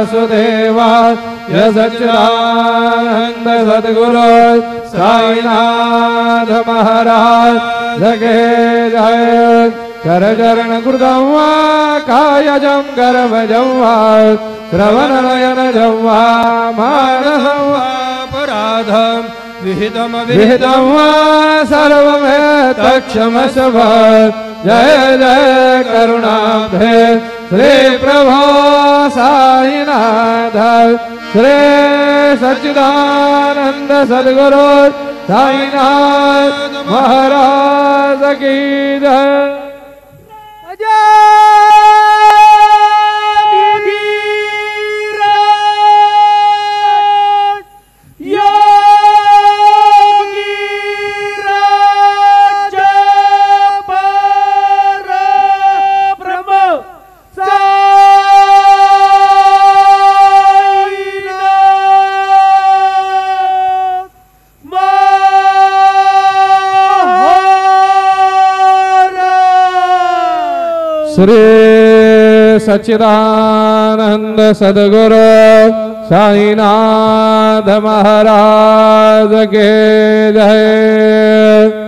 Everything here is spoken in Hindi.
वासुदेवाय सच्चिदानंद सद्गुरु साईनाथ महाराज के जय। कर चरण कृतं वा कायजं कर्मजं वा श्रवण नयन जवा मानसं वा अपराधं विहितं वा सर्वमेतत्क्षमस्व। जय जय करुणाब्धे श्री प्रभो साईनाथ श्री सच्चिदानंद सद्गुरु साईनाथ महाराज की जय। श्री सच्चिदानंद सद्गुरु साईनाथ महाराज के जय।